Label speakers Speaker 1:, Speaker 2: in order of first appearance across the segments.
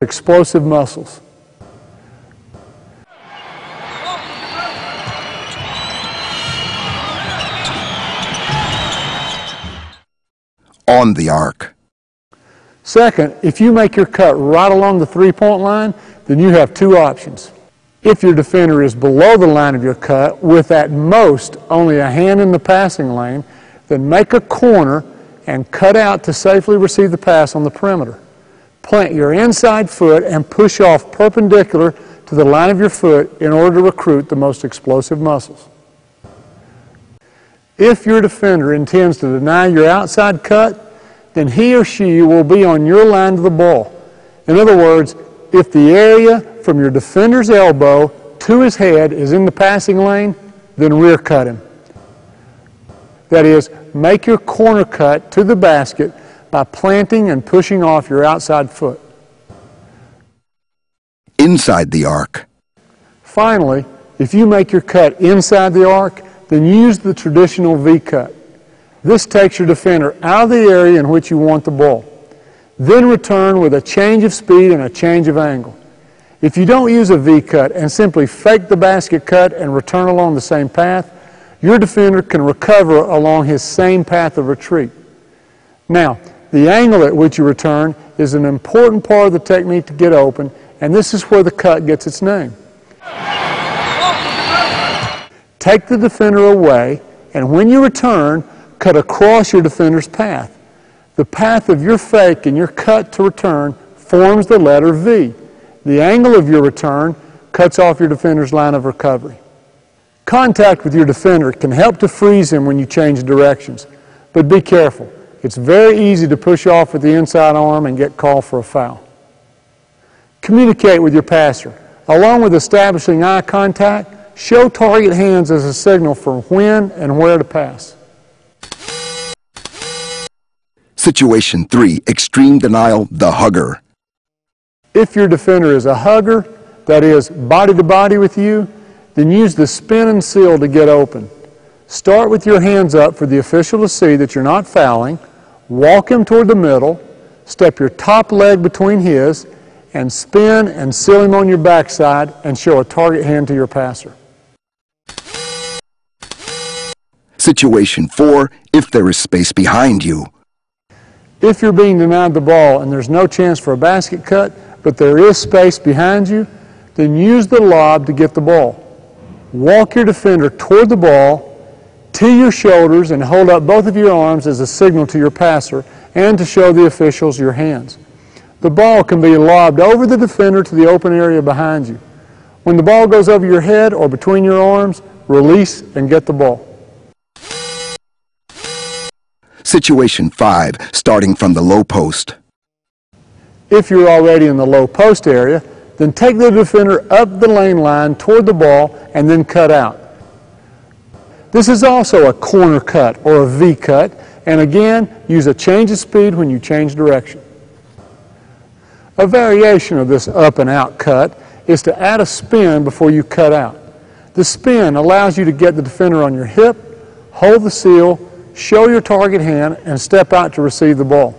Speaker 1: explosive muscles.
Speaker 2: On the arc.
Speaker 1: Second, if you make your cut right along the three-point line, then you have two options. If your defender is below the line of your cut, with at most only a hand in the passing lane, then make a corner and cut out to safely receive the pass on the perimeter. Plant your inside foot and push off perpendicular to the line of your foot in order to recruit the most explosive muscles. If your defender intends to deny your outside cut, then he or she will be on your line to the ball. In other words, if the area from your defender's elbow to his head is in the passing lane, then rear cut him. That is, make your corner cut to the basket by planting and pushing off your outside foot.
Speaker 2: Inside the arc.
Speaker 1: Finally, if you make your cut inside the arc, then use the traditional V-cut. This takes your defender out of the area in which you want the ball. Then return with a change of speed and a change of angle. If you don't use a V-cut and simply fake the basket cut and return along the same path, your defender can recover along his same path of retreat. Now, the angle at which you return is an important part of the technique to get open, and this is where the cut gets its name. Take the defender away, and when you return, cut across your defender's path. The path of your fake and your cut to return forms the letter V. The angle of your return cuts off your defender's line of recovery. Contact with your defender can help to freeze him when you change directions, but be careful. It's very easy to push off with the inside arm and get called for a foul. Communicate with your passer. Along with establishing eye contact, show target hands as a signal for when and where to pass.
Speaker 2: Situation 3, extreme denial, the hugger.
Speaker 1: If your defender is a hugger, that is body to body with you, then use the spin and seal to get open. Start with your hands up for the official to see that you're not fouling, walk him toward the middle, step your top leg between his, and spin and seal him on your backside and show a target hand to your passer.
Speaker 2: Situation 4, if there is space behind you.
Speaker 1: If you're being denied the ball and there's no chance for a basket cut, but there is space behind you, then use the lob to get the ball. Walk your defender toward the ball, tee your shoulders, and hold up both of your arms as a signal to your passer and to show the officials your hands. The ball can be lobbed over the defender to the open area behind you. When the ball goes over your head or between your arms, release and get the ball.
Speaker 2: Situation 5, starting from the low post.
Speaker 1: If you're already in the low post area, then take the defender up the lane line toward the ball and then cut out. This is also a corner cut or a V cut, and again, use a change of speed when you change direction. A variation of this up and out cut is to add a spin before you cut out. The spin allows you to get the defender on your hip, hold the seal, show your target hand, and step out to receive the ball.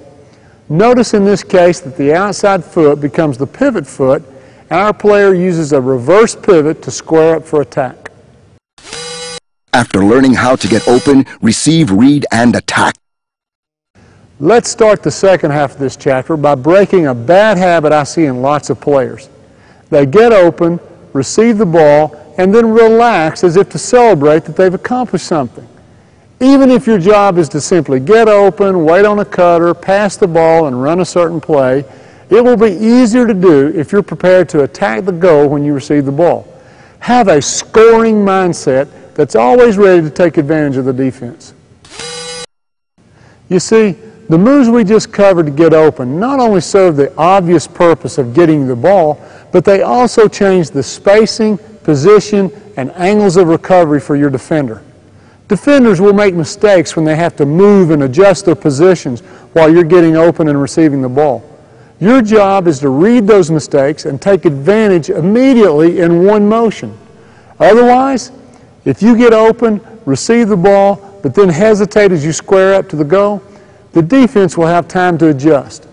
Speaker 1: Notice in this case that the outside foot becomes the pivot foot, and our player uses a reverse pivot to square up for attack.
Speaker 2: After learning how to get open, receive, read, and attack.
Speaker 1: Let's start the second half of this chapter by breaking a bad habit I see in lots of players. They get open, receive the ball, and then relax as if to celebrate that they've accomplished something. Even if your job is to simply get open, wait on a cutter, pass the ball, and run a certain play, it will be easier to do if you're prepared to attack the goal when you receive the ball. Have a scoring mindset that's always ready to take advantage of the defense. You see, the moves we just covered to get open not only serve the obvious purpose of getting the ball, but they also change the spacing, position, and angles of recovery for your defender. Defenders will make mistakes when they have to move and adjust their positions while you're getting open and receiving the ball. Your job is to read those mistakes and take advantage immediately in one motion. Otherwise, if you get open, receive the ball, but then hesitate as you square up to the goal, the defense will have time to adjust.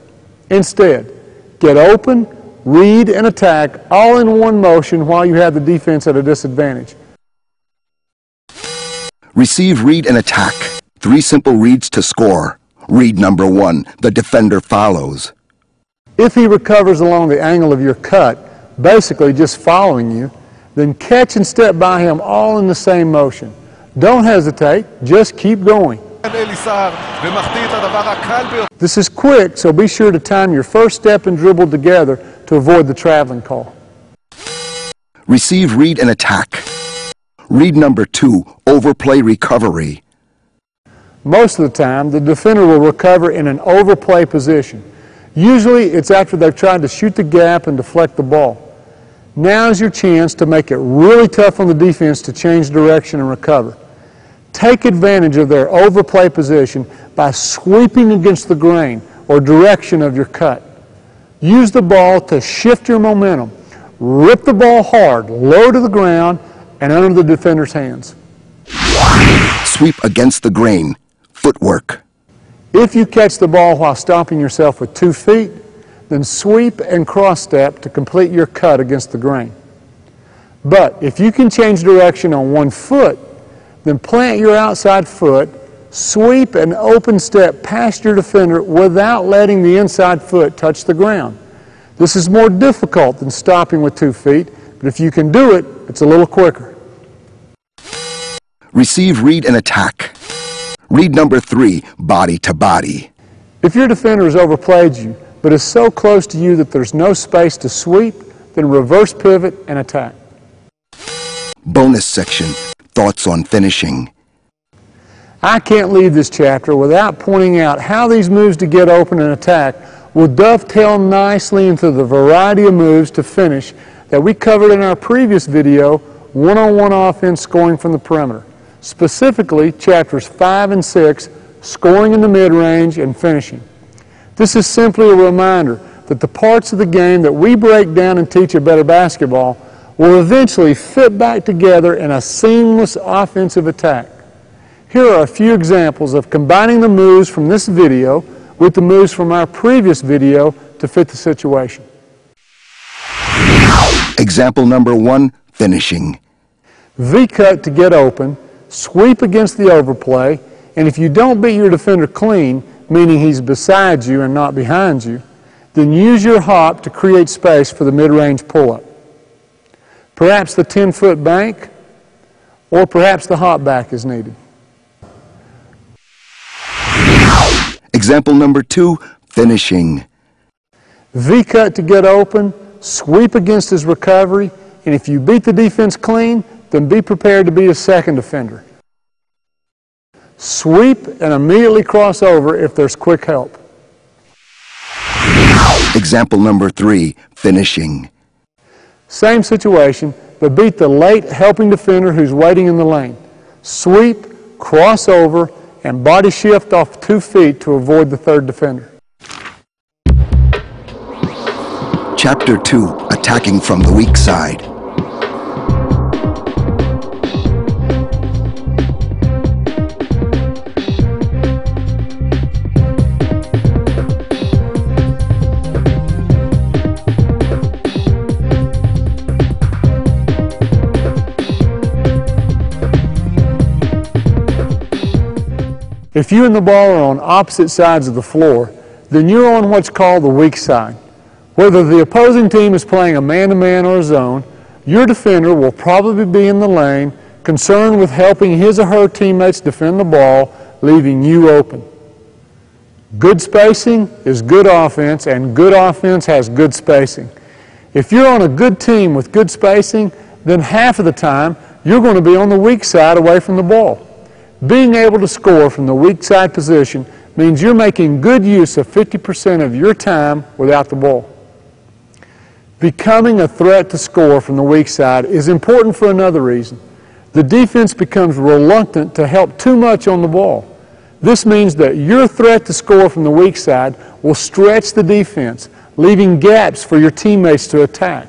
Speaker 1: Instead, get open, read, and attack all in one motion while you have the defense at a disadvantage.
Speaker 2: Receive, read, and attack. 3 simple reads to score. Read number 1. The defender follows.
Speaker 1: If he recovers along the angle of your cut, basically just following you, then catch and step by him all in the same motion. Don't hesitate, just keep going. This is quick, so be sure to time your first step and dribble together to avoid the traveling call.
Speaker 2: Receive, read, and attack. Read number 2. Overplay recovery.
Speaker 1: Most of the time, the defender will recover in an overplay position. Usually, it's after they've tried to shoot the gap and deflect the ball. Now is your chance to make it really tough on the defense to change direction and recover. Take advantage of their overplay position by sweeping against the grain or direction of your cut. Use the ball to shift your momentum. Rip the ball hard, low to the ground, and under the defender's hands.
Speaker 2: Sweep against the grain. Footwork.
Speaker 1: If you catch the ball while stopping yourself with 2 feet, then sweep and cross step to complete your cut against the grain. But if you can change direction on 1 foot, then plant your outside foot, sweep and open step past your defender without letting the inside foot touch the ground. This is more difficult than stopping with 2 feet, but if you can do it, it's a little quicker.
Speaker 2: Receive, read, and attack. Read number 3. Body to body.
Speaker 1: If your defender has overplayed you, but is so close to you that there's no space to sweep, then reverse pivot and attack.
Speaker 2: Bonus section. Thoughts on finishing.
Speaker 1: I can't leave this chapter without pointing out how these moves to get open and attack will dovetail nicely into the variety of moves to finish that we covered in our previous video, One-on-One Offense Scoring from the Perimeter. Specifically, chapters 5 and 6, Scoring in the Mid-Range and Finishing. This is simply a reminder that the parts of the game that we break down and teach at Better Basketball will eventually fit back together in a seamless offensive attack. Here are a few examples of combining the moves from this video with the moves from our previous video to fit the situation.
Speaker 2: Example number 1, finishing.
Speaker 1: V-cut to get open, sweep against the overplay, and if you don't beat your defender clean, meaning he's beside you and not behind you, then use your hop to create space for the mid-range pull-up. Perhaps the 10-foot bank, or perhaps the hop back is needed.
Speaker 2: Example number 2, finishing.
Speaker 1: V-cut to get open, sweep against his recovery, and if you beat the defense clean, then be prepared to beat a second defender. Sweep and immediately cross over if there's quick help.
Speaker 2: Example number 3, finishing.
Speaker 1: Same situation, but beat the late helping defender who's waiting in the lane. Sweep, cross over, and body shift off 2 feet to avoid the third defender.
Speaker 2: Chapter 2, attacking from the weak side.
Speaker 1: If you and the ball are on opposite sides of the floor, then you're on what's called the weak side. Whether the opposing team is playing a man-to-man or a zone, your defender will probably be in the lane, concerned with helping his or her teammates defend the ball, leaving you open. Good spacing is good offense, and good offense has good spacing. If you're on a good team with good spacing, then half of the time you're going to be on the weak side away from the ball. Being able to score from the weak side position means you're making good use of 50% of your time without the ball. Becoming a threat to score from the weak side is important for another reason. The defense becomes reluctant to help too much on the ball. This means that your threat to score from the weak side will stretch the defense, leaving gaps for your teammates to attack.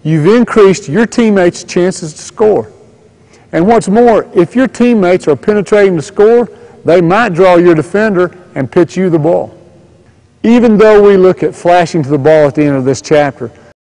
Speaker 1: You've increased your teammates' chances to score. And what's more, if your teammates are penetrating to score, they might draw your defender and pitch you the ball. Even though we look at flashing to the ball at the end of this chapter,